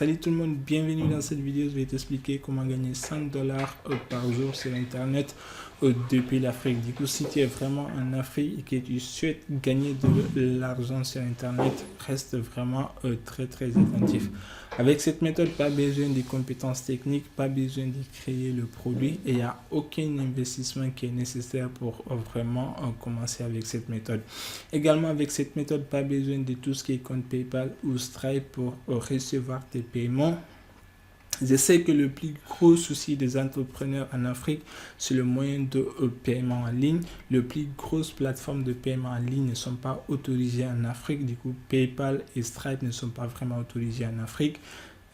Salut tout le monde, bienvenue dans cette vidéo. Je vais t'expliquer comment gagner 100 dollars par jour sur internet depuis l'Afrique. Du coup, si tu es vraiment en Afrique et que tu souhaites gagner de l'argent sur internet, reste vraiment très attentif. Avec cette méthode, pas besoin de compétences techniques, pas besoin de créer le produit et il n'y a aucun investissement qui est nécessaire pour vraiment commencer avec cette méthode. Également, avec cette méthode, pas besoin de tout ce qui est compte PayPal ou Stripe pour recevoir tes paiements. Je sais que le plus gros souci des entrepreneurs en Afrique, c'est le moyen de paiement en ligne. Les plus grosses plateformes de paiement en ligne ne sont pas autorisées en Afrique. Du coup, PayPal et Stripe ne sont pas vraiment autorisés en Afrique.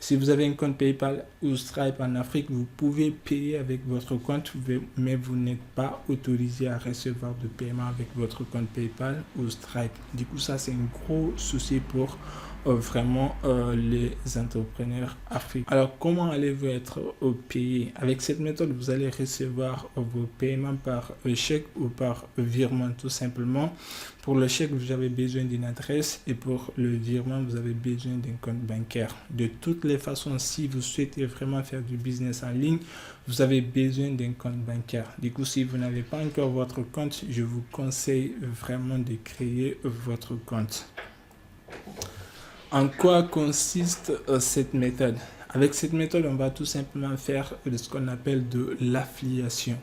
Si vous avez un compte PayPal ou Stripe en Afrique, vous pouvez payer avec votre compte, mais vous n'êtes pas autorisé à recevoir de paiement avec votre compte PayPal ou Stripe. Du coup, ça, c'est un gros souci pour vraiment les entrepreneurs africains. Alors, comment allez-vous être payé? Avec cette méthode, vous allez recevoir vos paiements par chèque ou par virement, tout simplement. Pour le chèque, vous avez besoin d'une adresse et pour le virement, vous avez besoin d'un compte bancaire. De toutes les façons, si vous souhaitez vraiment faire du business en ligne, vous avez besoin d'un compte bancaire. Du coup, si vous n'avez pas encore votre compte, je vous conseille vraiment de créer votre compte. En quoi consiste cette méthode? Avec cette méthode, on va tout simplement faire ce qu'on appelle de l'affiliation.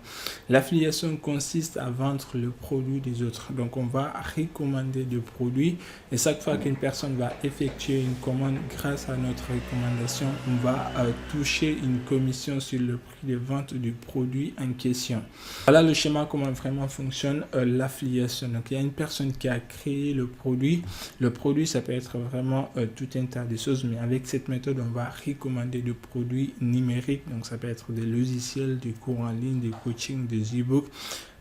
L'affiliation consiste à vendre le produit des autres. Donc, on va recommander des produits et chaque fois qu'une personne va effectuer une commande grâce à notre recommandation, on va toucher une commission sur le prix de vente du produit en question. Voilà le schéma, comment vraiment fonctionne l'affiliation. Donc, il y a une personne qui a créé le produit. Le produit, ça peut être vraiment tout un tas de choses, mais avec cette méthode, on va recommander des produits numériques. Donc, ça peut être des logiciels, des cours en ligne, des coachings, des e-books.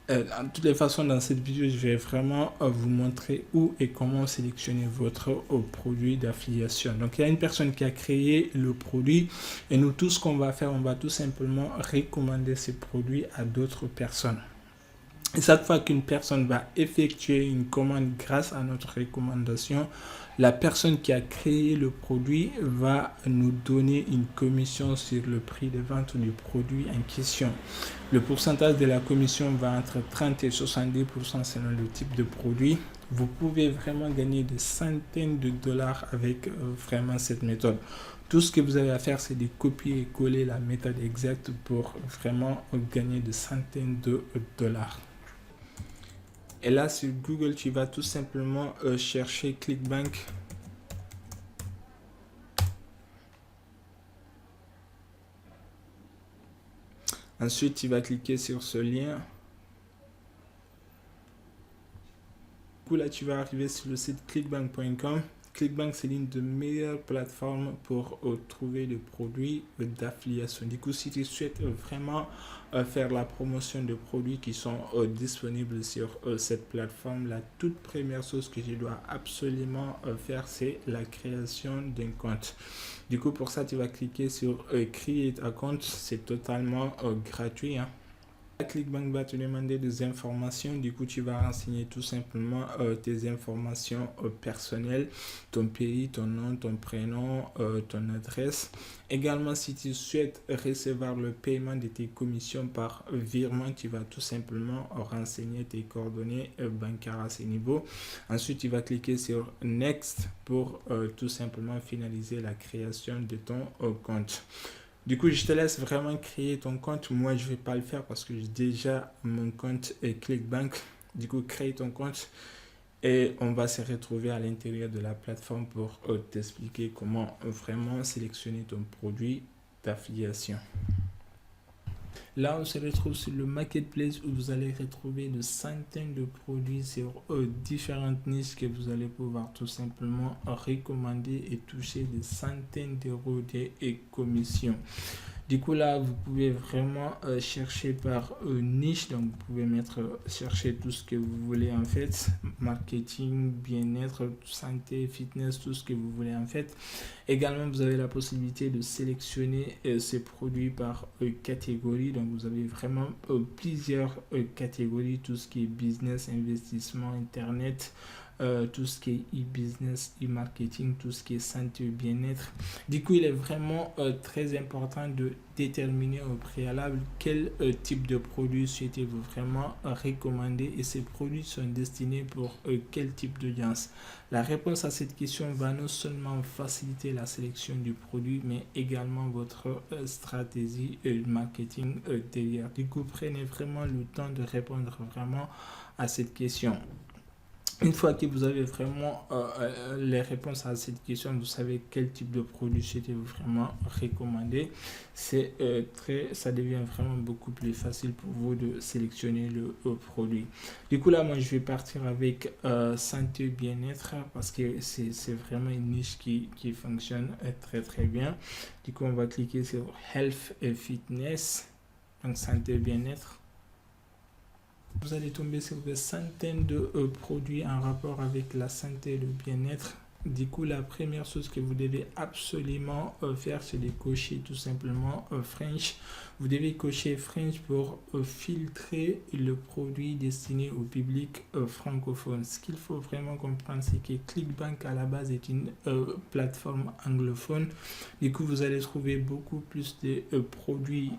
De toutes les façons, dans cette vidéo, je vais vraiment vous montrer où et comment sélectionner votre produit d'affiliation. Donc, il y a une personne qui a créé le produit et nous, tout ce qu'on va faire, on va tout simplement recommander ces produits à d'autres personnes. Et chaque fois qu'une personne va effectuer une commande grâce à notre recommandation, la personne qui a créé le produit va nous donner une commission sur le prix de vente du produit en question. Le pourcentage de la commission va entre 30 et 70% selon le type de produit. Vous pouvez vraiment gagner des centaines de dollars avec vraiment cette méthode. Tout ce que vous avez à faire, c'est de copier et coller la méthode exacte pour vraiment gagner des centaines de dollars. Et là, sur Google, tu vas tout simplement chercher ClickBank. Ensuite, tu vas cliquer sur ce lien. Du coup, là, tu vas arriver sur le site clickbank.com. ClickBank, c'est l'une des meilleures plateformes pour trouver des produits d'affiliation. Du coup, si tu souhaites vraiment faire la promotion de produits qui sont disponibles sur cette plateforme, la toute première chose que je dois absolument faire, c'est la création d'un compte. Du coup, pour ça, tu vas cliquer sur Create Account. C'est totalement gratuit, hein. ClickBank va te demander des informations. Du coup, tu vas renseigner tout simplement tes informations personnelles, ton pays, ton nom, ton prénom, ton adresse. Également, si tu souhaites recevoir le paiement de tes commissions par virement, tu vas tout simplement renseigner tes coordonnées bancaires à ce niveau. Ensuite, tu vas cliquer sur Next pour tout simplement finaliser la création de ton compte. Du coup, je te laisse vraiment créer ton compte. Moi, je ne vais pas le faire parce que j'ai déjà mon compte ClickBank. Du coup, crée ton compte et on va se retrouver à l'intérieur de la plateforme pour t'expliquer comment vraiment sélectionner ton produit d'affiliation. Là, on se retrouve sur le marketplace où vous allez retrouver de centaines de produits sur différentes niches que vous allez pouvoir tout simplement recommander et toucher des centaines d'euros de commissions. Du coup, là, vous pouvez vraiment chercher par niche. Donc, vous pouvez chercher tout ce que vous voulez en fait. Marketing, bien-être, santé, fitness, tout ce que vous voulez en fait. Également, vous avez la possibilité de sélectionner ces produits par catégorie. Donc, vous avez vraiment plusieurs catégories. Tout ce qui est business, investissement, internet, tout ce qui est e-business, e-marketing, tout ce qui est santé, bien-être. Du coup, il est vraiment très important de déterminer au préalable quel type de produit souhaitez-vous vraiment recommander et ces produits sont destinés pour quel type d'audience. La réponse à cette question va non seulement faciliter la sélection du produit, mais également votre stratégie marketing derrière. Du coup, prenez vraiment le temps de répondre vraiment à cette question. Une fois que vous avez vraiment les réponses à cette question, vous savez quel type de produit souhaitez-vous vraiment recommander. Ça devient vraiment beaucoup plus facile pour vous de sélectionner le produit. Du coup, là, moi, je vais partir avec santé bien-être parce que c'est vraiment une niche qui fonctionne très, très bien. Du coup, on va cliquer sur Health et Fitness, donc santé bien-être. Vous allez tomber sur des centaines de produits en rapport avec la santé et le bien-être. Du coup, la première chose que vous devez absolument faire, c'est de cocher tout simplement French. Vous devez cocher French pour filtrer le produit destiné au public francophone. Ce qu'il faut vraiment comprendre, c'est que ClickBank à la base est une plateforme anglophone. Du coup, vous allez trouver beaucoup plus de produits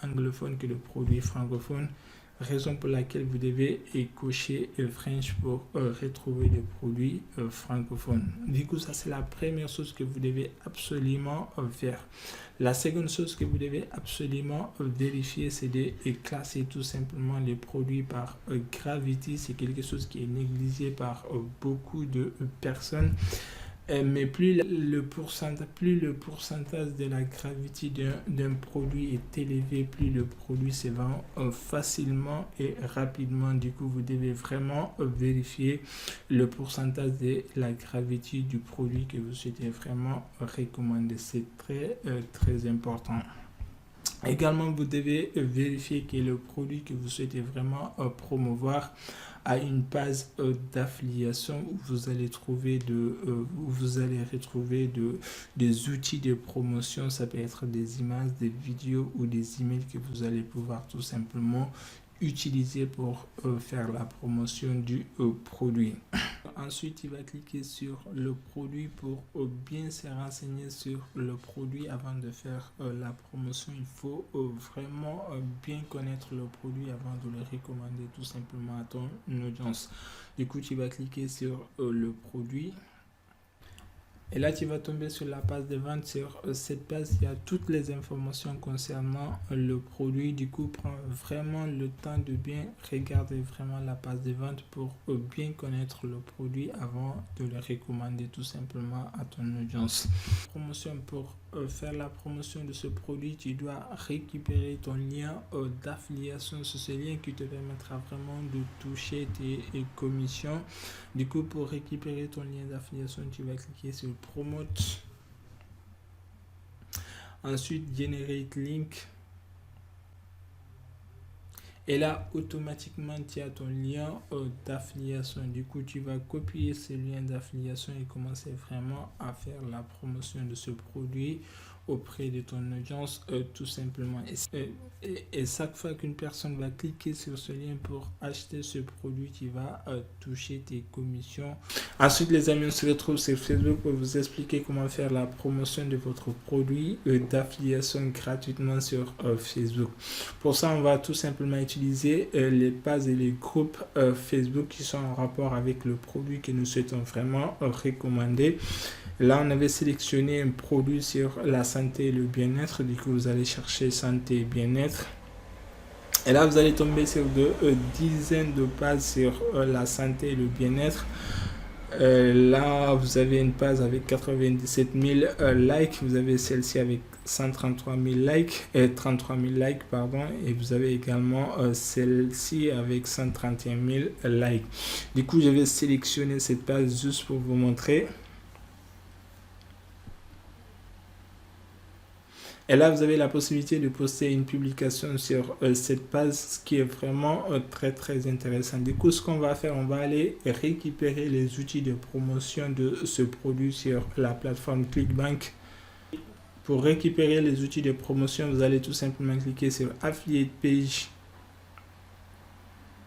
anglophones que de produits francophones. Raison pour laquelle vous devez cocher French pour retrouver des produits francophones. Du coup, ça c'est la première chose que vous devez absolument faire. La seconde chose que vous devez absolument vérifier, c'est de classer tout simplement les produits par gravity. C'est quelque chose qui est négligé par beaucoup de personnes. Mais plus le pourcentage de la gravité d'un produit est élevé, plus le produit se vend facilement et rapidement. Du coup, vous devez vraiment vérifier le pourcentage de la gravité du produit que vous souhaitez vraiment recommander. C'est très, très important. Également, vous devez vérifier que le produit que vous souhaitez vraiment promouvoir a une page d'affiliation où vous allez retrouver des outils de promotion. Ça peut être des images, des vidéos ou des emails que vous allez pouvoir tout simplement utiliser pour faire la promotion du produit. Ensuite, il va cliquer sur le produit pour bien se renseigner sur le produit avant de faire la promotion. Il faut vraiment bien connaître le produit avant de le recommander tout simplement à ton audience. Du coup, tu vas cliquer sur le produit. Et là, tu vas tomber sur la page de vente. Sur cette page, il y a toutes les informations concernant le produit. Du coup, prends vraiment le temps de bien regarder vraiment la page de vente pour bien connaître le produit avant de le recommander tout simplement à ton audience. Promotion pour faire la promotion de ce produit, tu dois récupérer ton lien d'affiliation. C'est ce lien qui te permettra vraiment de toucher tes commissions. Du coup, pour récupérer ton lien d'affiliation, tu vas cliquer sur Promote. Ensuite, Generate Link. Et là, automatiquement, tu as ton lien d'affiliation. Du coup, tu vas copier ce lien d'affiliation et commencer vraiment à faire la promotion de ce produit auprès de ton audience tout simplement. Et chaque fois qu'une personne va cliquer sur ce lien pour acheter ce produit, tu vas toucher tes commissions. Ensuite, les amis, on se retrouve sur Facebook pour vous expliquer comment faire la promotion de votre produit d'affiliation gratuitement sur Facebook. Pour ça, on va tout simplement utiliser les pages et les groupes Facebook qui sont en rapport avec le produit que nous souhaitons vraiment recommander. Là, on avait sélectionné un produit sur la santé et le bien-être. Du coup, vous allez chercher santé et bien-être. Et là, vous allez tomber sur de dizaines de pages sur la santé et le bien-être. Là, vous avez une page avec 97 000 likes. Vous avez celle-ci avec 133 000 likes. 33 000 likes, pardon. Et vous avez également celle-ci avec 131 000 likes. Du coup, je vais sélectionner cette page juste pour vous montrer. Et là, vous avez la possibilité de poster une publication sur cette page, ce qui est vraiment très, très intéressant. Du coup, ce qu'on va faire, on va aller récupérer les outils de promotion de ce produit sur la plateforme ClickBank. Pour récupérer les outils de promotion, vous allez tout simplement cliquer sur Affiliate Page.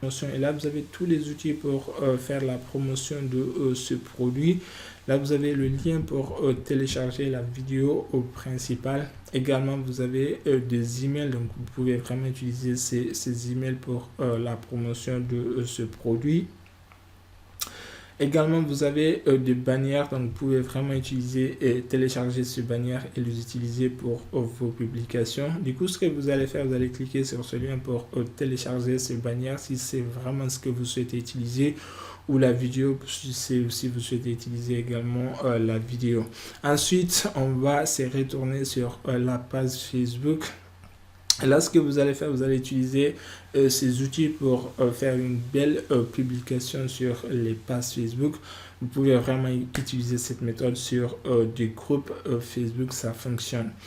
Et là, vous avez tous les outils pour faire la promotion de ce produit. Là, vous avez le lien pour télécharger la vidéo principale. Également, vous avez des emails. Donc, vous pouvez vraiment utiliser ces emails pour la promotion de ce produit. Également, vous avez des bannières, donc vous pouvez vraiment utiliser et télécharger ces bannières et les utiliser pour vos publications. Du coup, ce que vous allez faire, vous allez cliquer sur ce lien pour télécharger ces bannières si c'est vraiment ce que vous souhaitez utiliser, ou la vidéo si vous souhaitez utiliser également la vidéo. Ensuite, on va se retourner sur la page Facebook. Et là, ce que vous allez faire, vous allez utiliser ces outils pour faire une belle publication sur les pages Facebook. Vous pouvez vraiment utiliser cette méthode sur des groupes Facebook, ça fonctionne.